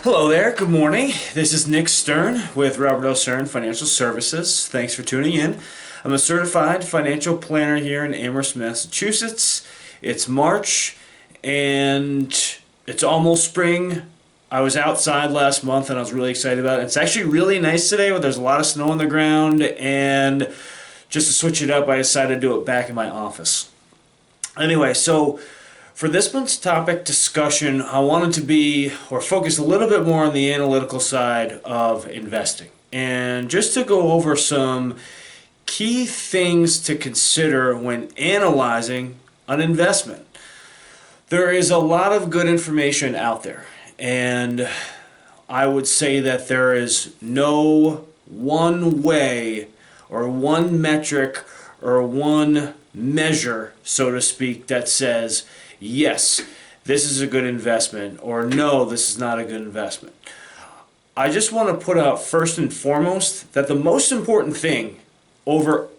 Hello there, good morning. This is Nick Stern with Robert O. Stern Financial Services. Thanks for tuning in. I'm a certified financial planner here in Amherst, Massachusetts. It's March and it's almost spring. I was outside last month and I was really excited about it. It's actually really nice today, but there's a lot of snow on the ground, and just to switch it up, I decided to do it back in my office. Anyway, so for this month's topic discussion, I wanted to focus a little bit more on the analytical side of investing. And just to go over some key things to consider when analyzing an investment. There is a lot of good information out there, and I would say that there is no one way or one metric or one measure, so to speak, that says, yes, this is a good investment, or no, this is not a good investment. I just want to put out first and foremost that the most important thing over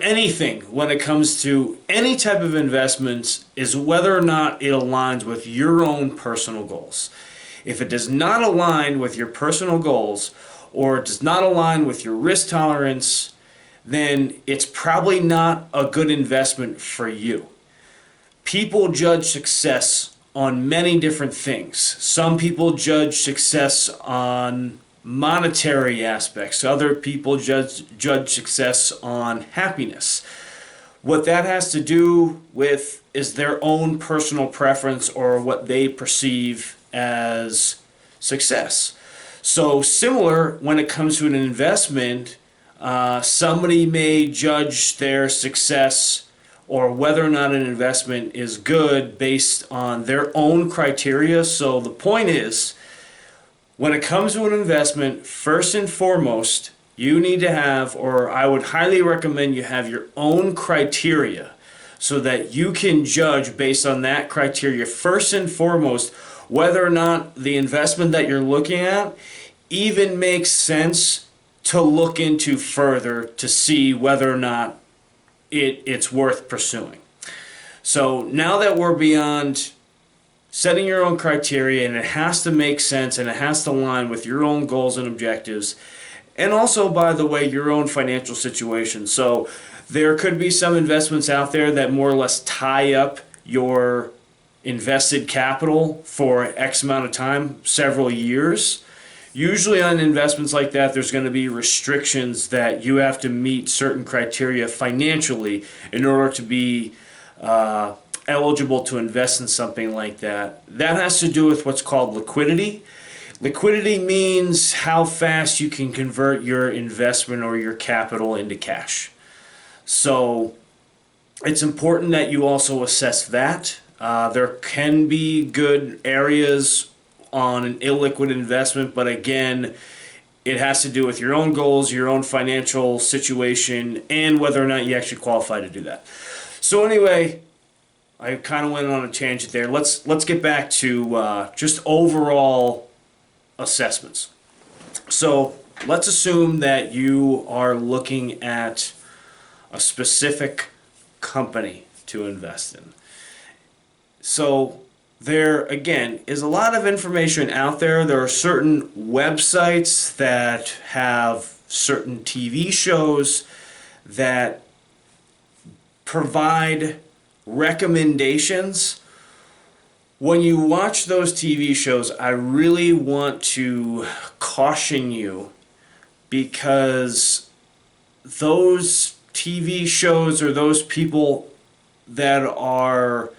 anything when it comes to any type of investments is whether or not it aligns with your own personal goals. If it does not align with your personal goals, or it does not align with your risk tolerance, then it's probably not a good investment for you. People judge success on many different things. Some people judge success on monetary aspects. Other people judge success on happiness. What that has to do with is their own personal preference or what they perceive as success. So similar when it comes to an investment, somebody may judge their success or whether or not an investment is good based on their own criteria. So the point is, when it comes to an investment, first and foremost, you need to have, or I would highly recommend you have your own criteria so that you can judge based on that criteria, first and foremost, whether or not the investment that you're looking at even makes sense to look into further to see whether or not it's worth pursuing. So now that we're beyond setting your own criteria, and it has to make sense and it has to align with your own goals and objectives, and also, by the way, your own financial situation. So there could be some investments out there that more or less tie up your invested capital for X amount of time, several years. Usually on investments like that, there's going to be restrictions that you have to meet certain criteria financially in order to be eligible to invest in something like that. That has to do with what's called liquidity. Liquidity means how fast you can convert your investment or your capital into cash. So it's important that you also assess that. There can be good areas on an illiquid investment, but again, it has to do with your own goals, your own financial situation, and whether or not you actually qualify to do that. So anyway, I kind of went on a tangent there. Let's get back to just overall assessments. So let's assume that you are looking at a specific company to invest in. So there, again, is a lot of information out there. There are certain websites that have certain TV shows that provide recommendations. When you watch those TV shows, I really want to caution you, because those TV shows or those people that are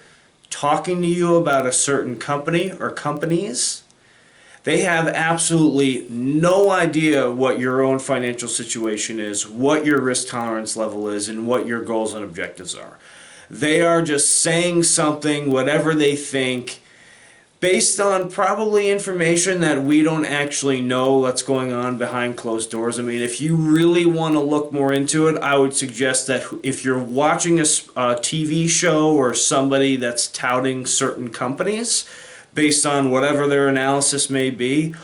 talking to you about a certain company or companies, they have absolutely no idea what your own financial situation is, what your risk tolerance level is, and what your goals and objectives are. They are just saying something, whatever they think, based on probably information that we don't actually know what's going on behind closed doors. I mean, if you really want to look more into it, I would suggest that if you're watching a TV show or somebody that's touting certain companies based on whatever their analysis may be,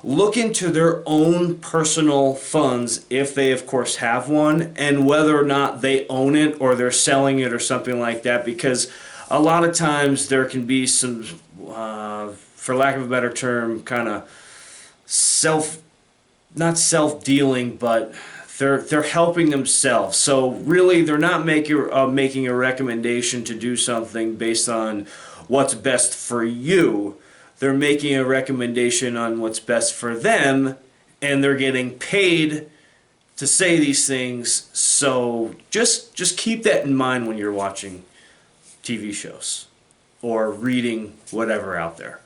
look into their own personal funds if they of course have one, and whether or not they own it or they're selling it or something like that, because a lot of times there can be some for lack of a better term, kind of not self-dealing, but they're helping themselves. So really, they're not making a recommendation to do something based on what's best for you. They're making a recommendation on what's best for them, and they're getting paid to say these things. So just keep that in mind when you're watching TV shows or reading whatever out there.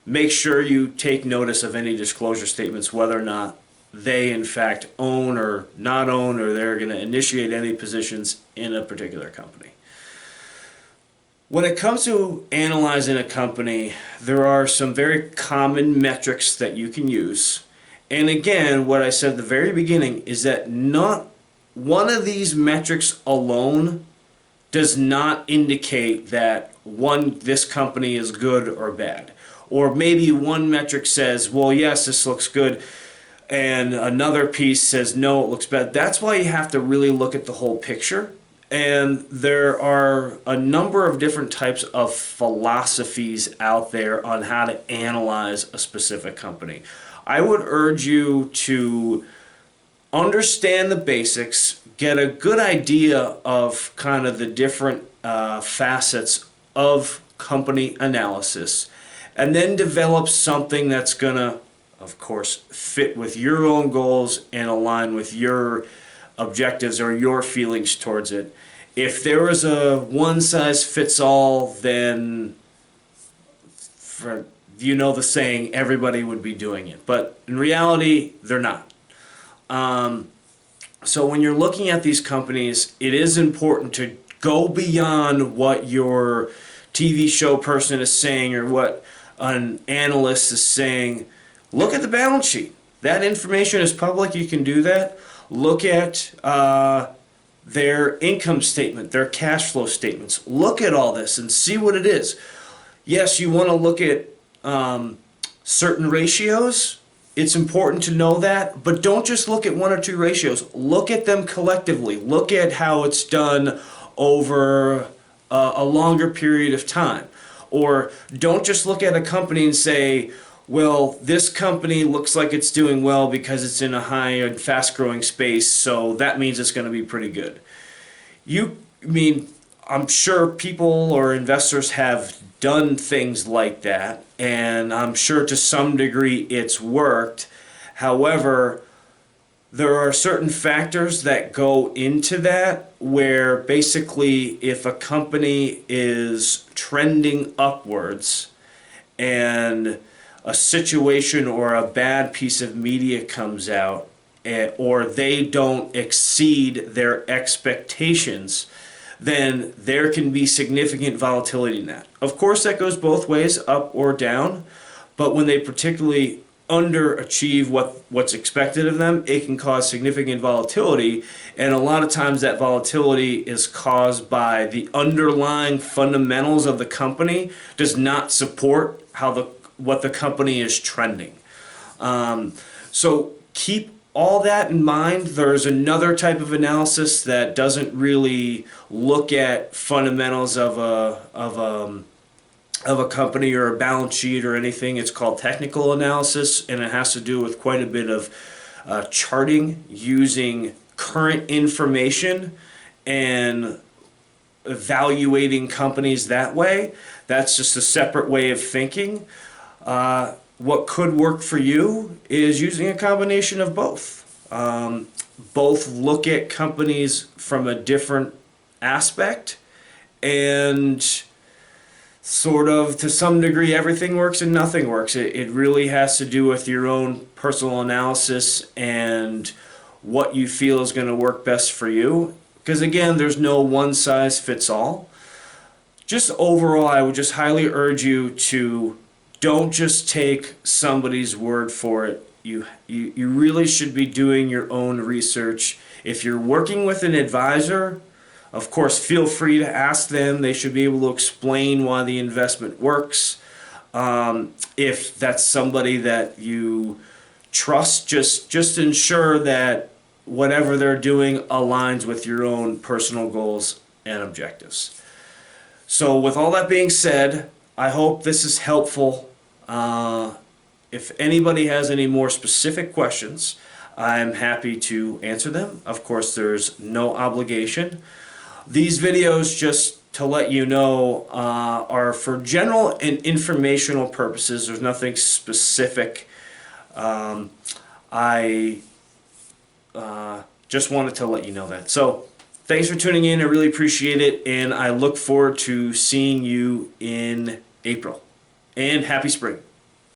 Make sure you take notice of any disclosure statements, whether or not they in fact own or not own, or they're going to initiate any positions in a particular company. When it comes to analyzing a company, there are some very common metrics that you can use. And again, what I said at the very beginning is that not one of these metrics alone does not indicate that this company is good or bad. Or maybe one metric says, well, yes, this looks good, and another piece says, no, it looks bad. That's why you have to really look at the whole picture. And there are a number of different types of philosophies out there on how to analyze a specific company. I would urge you to understand the basics, get a good idea of kind of the different facets of company analysis, and then develop something that's going to, of course, fit with your own goals and align with your objectives or your feelings towards it. If there was a one-size-fits-all, then the saying, everybody would be doing it. But in reality, they're not. So when you're looking at these companies, it is important to go beyond what your TV show person is saying or what an analyst is saying. Look at the balance sheet. That information is public. You can do that. Look at their income statement, their cash flow statements. Look at all this and see what it is. Yes, you want to look at certain ratios. It's important to know that, but don't just look at one or two ratios. Look at them collectively. Look at how it's done over a longer period of time. Or don't just look at a company and say, well, this company looks like it's doing well because it's in a high and fast-growing space, so that means it's going to be pretty good. I'm sure people or investors have done things like that, and I'm sure to some degree it's worked. However, there are certain factors that go into that where basically if a company is trending upwards and a situation or a bad piece of media comes out, or they don't exceed their expectations, then there can be significant volatility in that. Of course, that goes both ways, up or down, but when they particularly underachieve what's expected of them, it can cause significant volatility, and a lot of times that volatility is caused by the underlying fundamentals of the company does not support what the company is trending. So keep all that in mind. There's another type of analysis that doesn't really look at fundamentals of a company or a balance sheet or anything. It's called technical analysis, and it has to do with quite a bit of charting using current information and evaluating companies that way. That's just a separate way of thinking. What could work for you is using a combination of both. Both look at companies from a different aspect, and sort of to some degree everything works and nothing works. It really has to do with your own personal analysis and what you feel is going to work best for you. Because again, there's no one size fits all. Just overall, I would just highly urge you to don't just take somebody's word for it. You really should be doing your own research. If you're working with an advisor, of course, feel free to ask them. They should be able to explain why the investment works. If that's somebody that you trust, just ensure that whatever they're doing aligns with your own personal goals and objectives. So with all that being said, I hope this is helpful. If anybody has any more specific questions, I'm happy to answer them. Of course, there's no obligation. These videos, just to let you know, are for general and informational purposes. There's nothing specific. I just wanted to let you know that. So thanks for tuning in. I really appreciate it, and I look forward to seeing you in April. And happy spring.